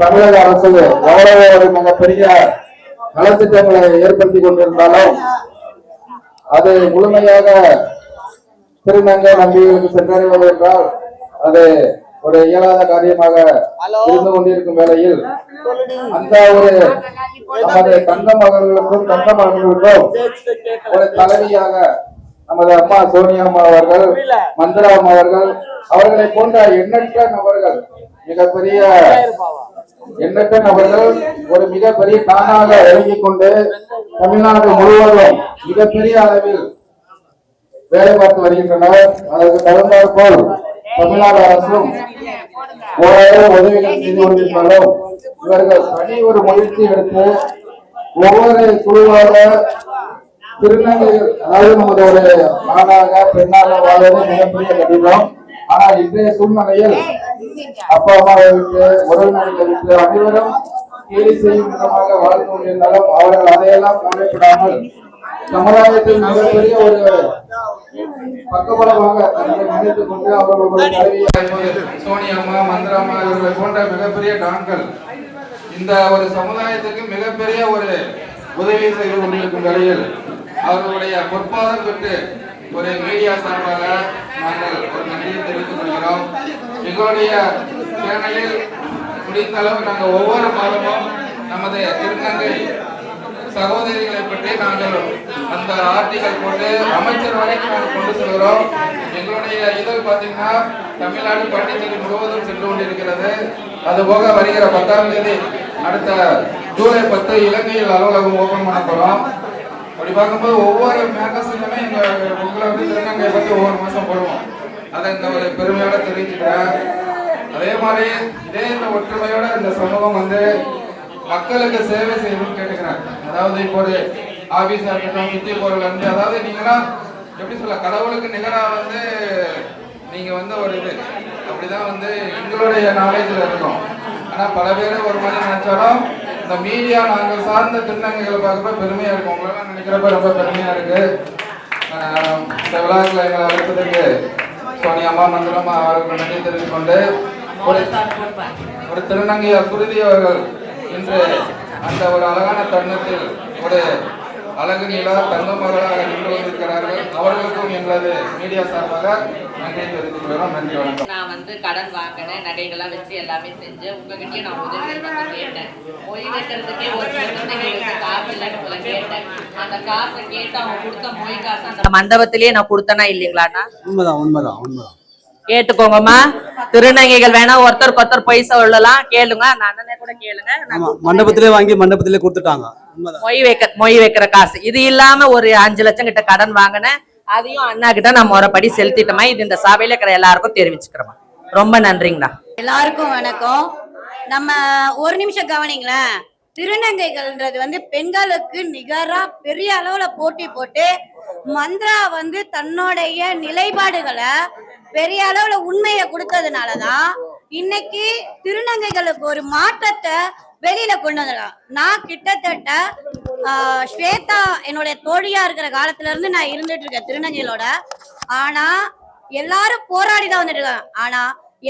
தமிழக அரசு எவ்வளவு ஒரு மிகப்பெரிய நலத்திட்டங்களை ஏற்படுத்தி கொண்டிருந்தாலும் அது முழுமையாக திருநங்கை நம்பிகளுக்கு சென்றடைவது என்றால் அது ஒரு இயலாத காரியமாக இருந்து கொண்டிருக்கும் வேளையில் அந்த ஒரு நமது தங்க மகன்களுக்கும் தங்க மகன்களுக்கும் ஒரு தலைவியாக நமது அம்மா சோனியா அம்மா அவர்கள், மந்திரா அம்மா அவர்கள், அவர்களை போன்ற எண்ணற்ற நபர்கள் ஒரு மிகப்பெரிய தானாக இறங்கிக் கொண்டு தமிழ்நாடு முழுவதும் மிகப்பெரிய அளவில் வேலை பார்த்து வருகின்றனர். அதற்கு தகுந்தாற்போல் தமிழ்நாடு அரசும் ஓராயிரம் உதவிகள் செய்து கொண்டிருந்தாலும் இவர்கள் தனி ஒரு முயற்சி எடுத்து ஒவ்வொரு குழுவாக திருநங்கைகள் அதாவது நமது ஒரு ஆணாக பெண்ணாக வாழ்வது மிகப்பெரிய கடினம். ஆனால் இன்றைய சூழ்நிலையில் அப்பா அம்மாவை விட்டு உறவினர்களை விட்டு அனைவரும் கேலி செய்யும் விதமாக வாழ்ந்து கொண்டிருந்தாலும் அவர்கள் அதையெல்லாம் கவலைப்படாமல் சமுதாயத்தில் மிகப்பெரிய ஒரு பக்கபலமாக தன்னை நினைத்துக் கொண்டு அவர்களுடைய தலைவியை சோனியம்மா மந்திரம்மா இவர்களை போன்ற மிகப்பெரிய டான்கள் இந்த ஒரு சமுதாயத்துக்கு மிகப்பெரிய ஒரு உதவி செய்து கொண்டிருக்கும் நிலையில் அவர்களுடைய பொற்பாதம் பெற்று ஒரு மீடியா சார்பாக நாங்கள் ஒரு நன்றியை தெரிவித்துக் கொள்கிறோம். எங்களுடைய சேனலில் முடிந்த அளவு நாங்கள் ஒவ்வொரு மாதமும் நமது திருநங்கை சகோதரிகளை பற்றி நாங்கள் அந்த ஆர்டிகல் போட்டு அமைச்சர் வரைக்கும் நாங்கள் கொண்டு செல்கிறோம். எங்களுடைய இதழ் பார்த்தீங்கன்னா தமிழ்நாடு பாண்டிச்சேரி முழுவதும் சென்று கொண்டிருக்கிறது. அதுபோக வருகிற 10ஆம் தேதி அடுத்த ஜூலை 10 இலங்கையில் அலுவலகம் ஓபன் பண்ண போறோம். அப்படி பார்க்கும்போது ஒவ்வொரு மேகசினுமே உங்களை வந்து திருநங்கையை பற்றி ஒவ்வொரு மாசம் போடுவோம். அதை இந்த ஒரு பெருமையோட தெரிவிச்சுக்கிறேன். அதே மாதிரி இதே இந்த ஒற்றுமையோட இந்த சமூகம் வந்து மக்களுக்கு சேவை செய்யணும்னு கேட்டுக்கிறேன். அதாவது இப்போ ஒரு ஆபீஸா இருக்கட்டும், சுத்தி போறதுல இருந்து, அதாவது நீங்களாம் எப்படி சொல்ல, கடவுளுக்கு நிகரா வந்து நீங்க வந்து ஒரு இது அப்படிதான் வந்து எங்களுடைய நாலேஜ்ல இருக்கோம். ஆனா பல பேர் ஒரு மாதிரி நினைச்சாலும் இந்த மீடியா நாங்கள் சார்ந்த திருநங்கைகளை பார்க்கப்ப பெருமையா இருக்கும். உங்களெல்லாம் நினைக்கிறப்ப ரொம்ப பெருமையா இருக்கு. இந்த விழாக்களை எங்களை அழைப்பதற்கு சோனியம்மா மந்திரம்மா அவர்கள் நன்றி தெரிவித்துக் கொண்டு ஒரு திருநங்கையார் குருதி அவர்கள் இன்று அந்த ஒரு அழகான தருணத்தில் ஒரு அழகு நிலா தங்க மகளாக நின்று கொண்டிருக்கிறார்கள். அவர்களுக்கும் எங்களது மீடியா சார்பாக நன்றியை தெரிவித்துக் கொள்கிறோம். நன்றி, வணக்கம். நான் வந்து கடன் வாங்கினேன், நகைகள்லாம் வச்சு எல்லாமே செஞ்சேன். உங்ககிட்டயும் நான் உதவி கேட்டேன். மொய் வைக்கிறதுக்கே ஒரு காசு இல்லைன்னு கேட்டேன். அந்த காசை கேட்டு அவங்க கொடுத்த மொய் காசு அந்த மண்டபத்திலேயே நான் கொடுத்தனா இல்லைங்களாண்ணா? உண்மைதான். கேட்டுக்கோங்கம்மா. திருநங்கைகள் வேணா ஒருத்தருக்கு போய் சொல்லலாம், கேளுங்க. அந்த அண்ணனே கூட கேளுங்க. மண்டபத்திலே வாங்கி மண்டபத்திலே கொடுத்துட்டாங்க. மொய் வைக்கிற காசு இது இல்லாம ஒரு 5 லட்சம் கிட்ட கடன் வாங்கினேன். அதையும் அண்ணா கிட்ட நான் முறைப்படி செலுத்திட்டோமா. இது இந்த சபையில இருக்கிற எல்லாருக்கும் தெரிவிச்சுக்கிறோம். ரொம்ப நன்றிங்கண்ணா. எல்லாருக்கும் வணக்கம். நம்ம ஒரு நிமிஷம் கவனிங்களேன். திருநங்கைகள்ன்றது வந்து பெண்களுக்கு நிகரா பெரிய அளவுல போட்டி போட்டு மந்த்ரா வந்து தன்னுடைய நிலைப்பாடுகளை பெரிய அளவுல உண்மையை கொடுத்ததுனாலதான் இன்னைக்கு திருநங்கைகளுக்கு ஒரு மாற்றத்தை வெளியில கொண்டு வந்திருக்கான். நான் கிட்டத்தட்ட ஸ்வேதா என்னுடைய தோழியா இருக்கிற காலத்துல இருந்து நான் இருந்துட்டு இருக்கேன் திருநங்கைகளோட. ஆனா எல்லாரும் போராடிதான் வந்துட்டு இருக்காங்க. ஆனா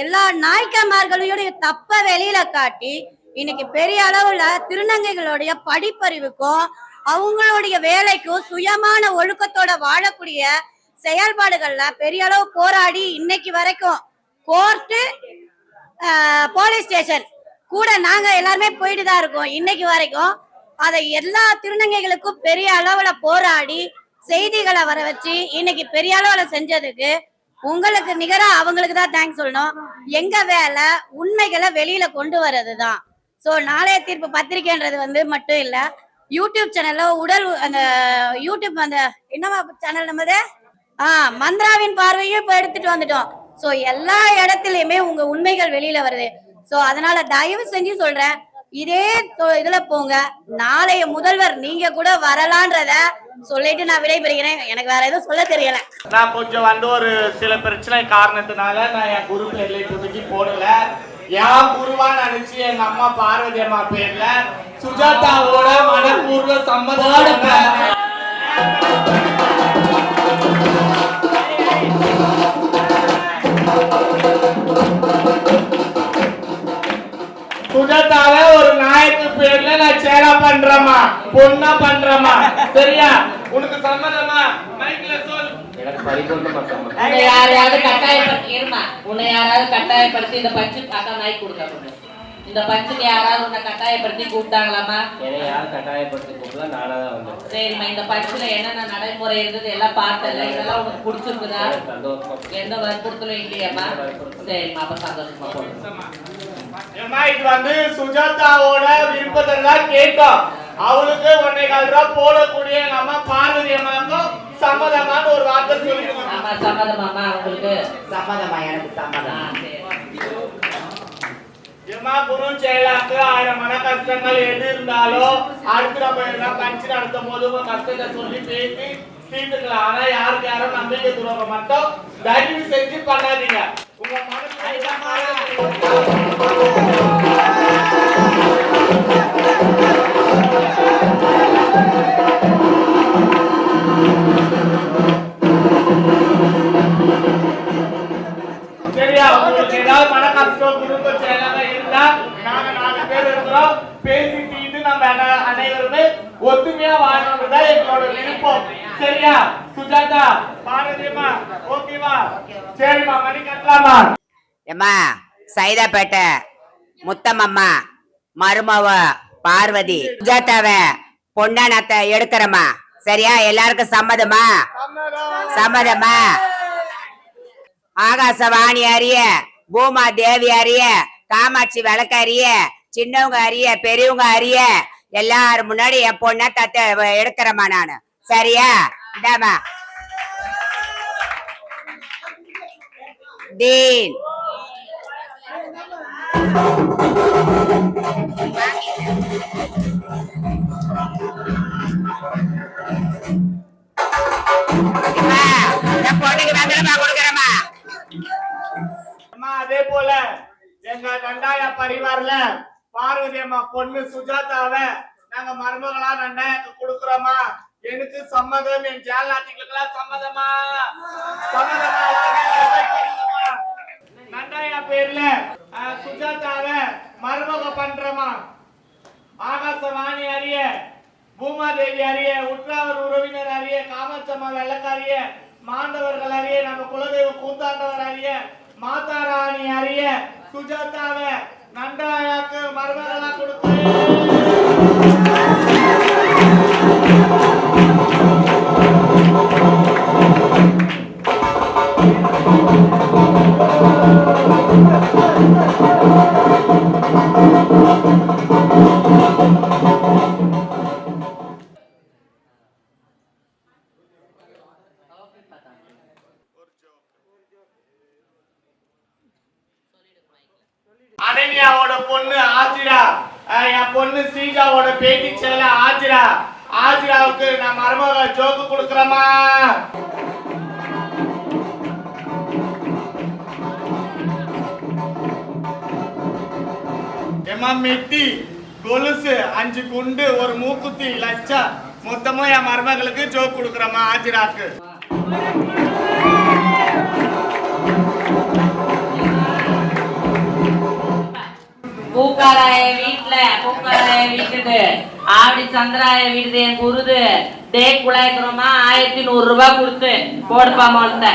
எல்லா நாய்க்கமார்களையும் தப்ப வெளியில காட்டி இன்னைக்கு பெரிய அளவுல திருநங்கைகளுடைய படிப்பறிவுக்கும் அவங்களுடைய வேலைக்கும் சுயமான ஒழுக்கத்தோட வாழக்கூடிய செயல்பாடுகள்ல பெரிய அளவு போராடி இன்னைக்கு வரைக்கும் கோர்ட்டு போலீஸ் ஸ்டேஷன் கூட நாங்க எல்லாருமே போயிட்டு தான் இருக்கோம். இன்னைக்கு வரைக்கும் அதை எல்லா திருநங்கைகளுக்கும் பெரிய அளவுல போராடி செய்திகளை வர வச்சு இன்னைக்கு பெரிய அளவுல செஞ்சதுக்கு உங்களுக்கு நிகரா அவங்களுக்கு தான் தேங்க்ஸ் சொல்லணும். எங்க வேலை உண்மைகளை வெளியில கொண்டு வர்றதுதான். சோ நாளைய தீர்ப்பு பத்திரிகைன்றது வந்து மட்டும் இல்ல, யூடியூப் சேனல்ல அந்த யூடியூப் அந்த என்னவா சேனல் நம்மது மந்த்ராவின் பார்வையும் இப்ப எடுத்துட்டு வந்துட்டோம். சோ எல்லா இடத்துலயுமே உங்க உண்மைகள் வெளியில வருது. சோ அதனால தயவு செஞ்சு சொல்றேன், இதே இதுல போங்க. நாளைய முதல்வர் நீங்க கூட வரலான்றத சொல்லிட்டு நான் விடைபெறுகிறேன். எனக்கு வேற எதுவும் சொல்ல தெரியல. நான் கொஞ்சம் வந்து ஒரு சில பிரச்சனை காரணத்தினால நான் என் குரு பேர்ல இப்போதைக்கு போடல. என் குருவா நினைச்சு எங்க அம்மா பார்வதி அம்மா பேர்ல சுஜாதாவோட மனப்பூர்வ சம்மதம் சுஜாதாவை ஒரு நாயக்கு பேர்ல நான் சேரா பண்றேமா, பொண்ணா பண்றேமா. சரியா? உனக்கு சம்மதமா? மைக்ல சொல். எனக்கு பரிபூர்ணமா சம்மதம். உன்னை யாராவது கட்டாயப்படுத்தி இந்த பஞ்சு காக்கா நாய் கொடுக்க இந்த பஞ்சுக்கு யாராவது உன்னை கட்டாயப்படுத்தி கூப்பிட்டாங்களாமா? யாரும் கட்டாயப்படுத்தி கூப்பிடல, நானா தான் வந்தேன். சரிம்மா, இந்த பஞ்சுல என்னென்ன நடைமுறை இருந்தது எல்லாம் பார்த்தல, இதெல்லாம் உனக்கு பிடிச்சிருக்குதா? எந்த வற்புறுத்தலும் இல்லையாம்மா? சரிம்மா, அப்ப சந்தோஷமா போடுமா. இது வந்து சுஜாதாவோட விருப்பத்தை தான் கேட்டோம். அவளுக்கு 1.25 ரூபா போடக்கூடிய நம்ம பார்வதி அம்மாவுக்கும் சம்மதமான ஒரு வார்த்தை சொல்லிடுவோம். ஆமா, சம்மதமாமா? உங்களுக்கு சம்மதமா? எனக்கு சம்மதம். ஏமா குரு செயலாக்கு 1000 மன கஷ்டங்கள் எது இருந்தாலும் அடுத்து நம்ம எல்லாம் கட்சி நடத்தும் போது உங்க கஷ்டத்தை சொல்லி பேசி தீர்த்துக்கலாம். ஆனா யாருக்கு யாரும் நம்பிக்கை துரோகம் மட்டும் தயவு செஞ்சு பண்ணாதீங்க. உங்க சரியா? உங்களுக்கு ஏதாவது மன கஷ்டம் குடும்ப செயலாக இருந்தா நாங்க 4 பேர் இருக்கிறோம். பேசி தீர்த்து நம்ம அனைவருமே ஒத்துமையா வாழணும்ன்றதான் எங்களோட விருப்பம். சரியா? சுஜாதா, பாரதியம்மா, ஓகேவா? சரிம்மா, மணி கட்டலாமா? ஏம்மா சைதாப்பேட்டை முத்தம்மம்மா மருமவ பார்வதி சுஜாதாவ பொண்டானத்தை எடுக்கிறம்மா. சரியா? எல்லாருக்கும் சம்மதமா? சம்மதமா? ஆகாசவாணி அறிய, பூமா தேவி அறிய, காமாட்சி விளக்கு அறிய, சின்னவங்க அறிய, பெரியவங்க அறிய, எல்லாரும் முன்னாடி என் பொண்ண தத்த எடுக்கிறம்மா நானு. சரியா? இந்தாமா டீன் கொடுக்கிறமா. அதே போல எங்க கண்டாயா பரிவார்ல பார்வதி அம்மா பொண்ணு சுஜாதாவை நாங்க மருமகளா நண்டாயாக்கு கொடுக்கிறோமா? எனக்கு சம்மதம். என் ஜால் நாட்டுகளுக்கெல்லாம் சம்மதமா? சம்மதமா? நண்டாயா பேர்ல சுஜாதாவை மருமக பண்றோமா? ஆகாசவாணி அறிய, பூமாதேவி அறிய, உற்றாவர் உறவினர் அறிய, காமாட்சம்மா வெள்ளக்க அறிய, மாண்டவர்கள் அறிய, நம்ம குலதெய்வ கூத்தாண்டவர் அறிய, மாதாராணி அறிய சுஜாதாவை நண்டாயாக்கு மருமகளா கொடுத்து அனன்யாவோட பொண்ணு ஆஜிரா, என் பொண்ணு ஸ்ரீஜாவோட பேட்டி செயல ஆஜிரா. ஆஜிராவுக்கு நான் மருமக ஜோக்கு கொடுக்கிறோமா? எம்மா மெட்டி கொலுசு 5 குண்டு 1 மூக்குத்தி லட்சம் மொத்தமும் என் மருமகளுக்கு ஜோக் கொடுக்கிறோமா? ஆஜிராக்கு. பூக்காராய வீட்டுக்கு ஆவடி சந்திராய வீடு என் குருது டே குழாய்க்கிறோமா 1100 ரூபாய் கொடுத்து போடுப்பா மொத்த.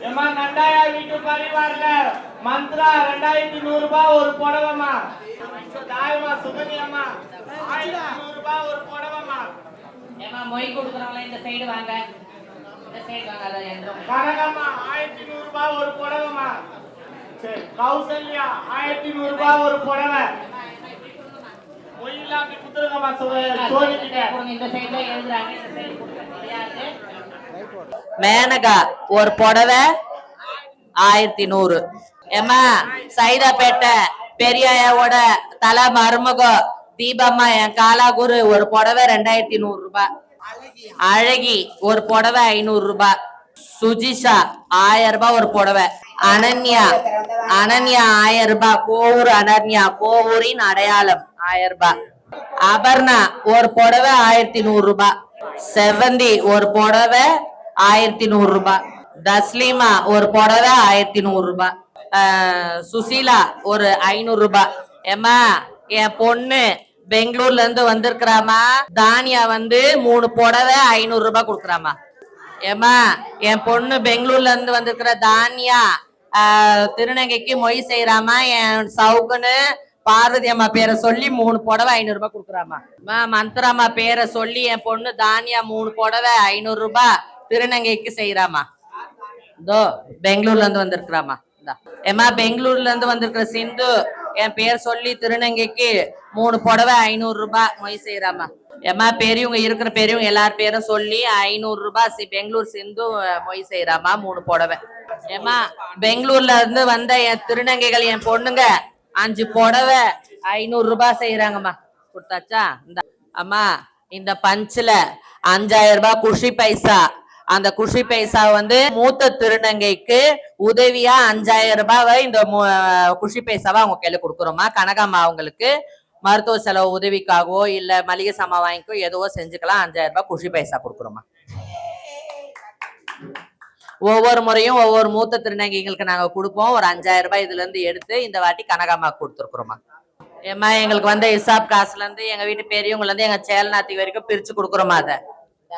ஏமா நண்டாயா வீட்டு பரிவார்ல மந்த்ரா 2100 ரூபாய் ஒரு புடவைமா. தாயமா சுகன்யாமா 1100 ரூபாய் ஒரு புடவைமா. ஏமா மொய் கொடுக்குறவங்கள இந்த சைடு வாங்க. இந்த சைடு வாங்க. அத என்றோம். கனகம்மா 1100 ரூபாய் ஒரு புடவைமா. சரி கௌசல்யா 1100 ரூபாய் ஒரு புடவை. மொய்லாம் அப்படி குத்துறங்கம்மா சோனி கிட்ட. இந்த சைடுல எழுதுறாங்க. இந்த சைடு கொடுங்க. யாருக்கு? மேனகா ஒரு புடவை 1100. ஏமா சைதாப்பேட்டை பெரியாயோட தலை மருமக தீபம்மா என் காலாகுரு ஒரு புடவை 2100 ரூபாய். அழகி ஒரு புடவை 500 ரூபாய். சுஜிஷா 1000 ரூபாய் ஒரு புடவை. அனன்யா 1000 ரூபாய். கோவூர் அனன்யா கோவூரின் அடையாளம் 1000 ரூபாய். அபர்ணா ஒரு புடவை 1100 ரூபாய். செவந்தி ஒரு புடவை 1100 ரூபாய். தஸ்லீமா ஒரு புடவை 1100 ரூபாய். சுசீலா ஒரு 500 ரூபாய். ஏமா என் பொண்ணு பெங்களூர்ல இருந்து வந்திருக்கிறாமா. தானியா வந்து 3 புடவை 500 ரூபாய் கொடுக்குறாமா. ஏமா என் பொண்ணு பெங்களூர்ல இருந்து வந்திருக்கிற தானியா திருநங்கைக்கு மொய் செய்யறாமா. என் சவுக்குன்னு பார்வதி அம்மா பேரை சொல்லி 3 புடவை 500 ரூபாய் கொடுக்குறாமா. மந்த்ராமா பேரை சொல்லி என் பொண்ணு தானியா 3 புடவை 500 ரூபாய் திருநங்கைக்கு செய்யறாமா. இதோ பெங்களூர்ல இருந்து வந்திருக்கிறாமா. ஏமா பெங்களூர்ல இருந்து வந்திருக்கிற சிந்து என் பேர் சொல்லி திருநங்கைக்கு 3 புடவை 500 ரூபாய் மொய் செய்யறாமா. ஏமா பெரியவங்க இருக்கிற பெரியவங்க எல்லார் பேரும் சொல்லி 500 ரூபாய் பெங்களூர் சிந்து மொய் செய்யறாமா 3 புடவை. ஏமா பெங்களூர்ல இருந்து வந்த என் திருநங்கைகள் என் பொண்ணுங்க 5 புடவை 500 ரூபாய் செய்யறாங்கம்மா. கொடுத்தாச்சா? இந்த அம்மா இந்த பஞ்சில 5000 ரூபாய் குஷி பைசா. அந்த குஷி பைசா வந்து மூத்த திருநங்கைக்கு உதவியா 5000 ரூபாவை இந்த குஷி பைசாவை அவங்க கையில கொடுக்குறோமா. கனகாம்மா அவங்களுக்கு மருத்துவ செலவு உதவிக்காகவோ இல்ல மளிகை சாமான் வாங்கிக்கோ எதுவோ செஞ்சுக்கலாம். 5000 ரூபாய் குஷி பைசா கொடுக்குறோமா. ஒவ்வொரு முறையும் ஒவ்வொரு மூத்த திருநங்கைகளுக்கு நாங்க கொடுப்போம். ஒரு 5000 ரூபாய் இதுல இருந்து எடுத்து இந்த வாட்டி கனகாம்மா கொடுத்துருக்குறோமா. ஏமா எங்களுக்கு வந்து இசாப் காசுல இருந்து எங்க வீட்டு பெரியவங்கல இருந்து எங்க சேலநாத்தி வரைக்கும் பிரிச்சு கொடுக்குறோமா. அதை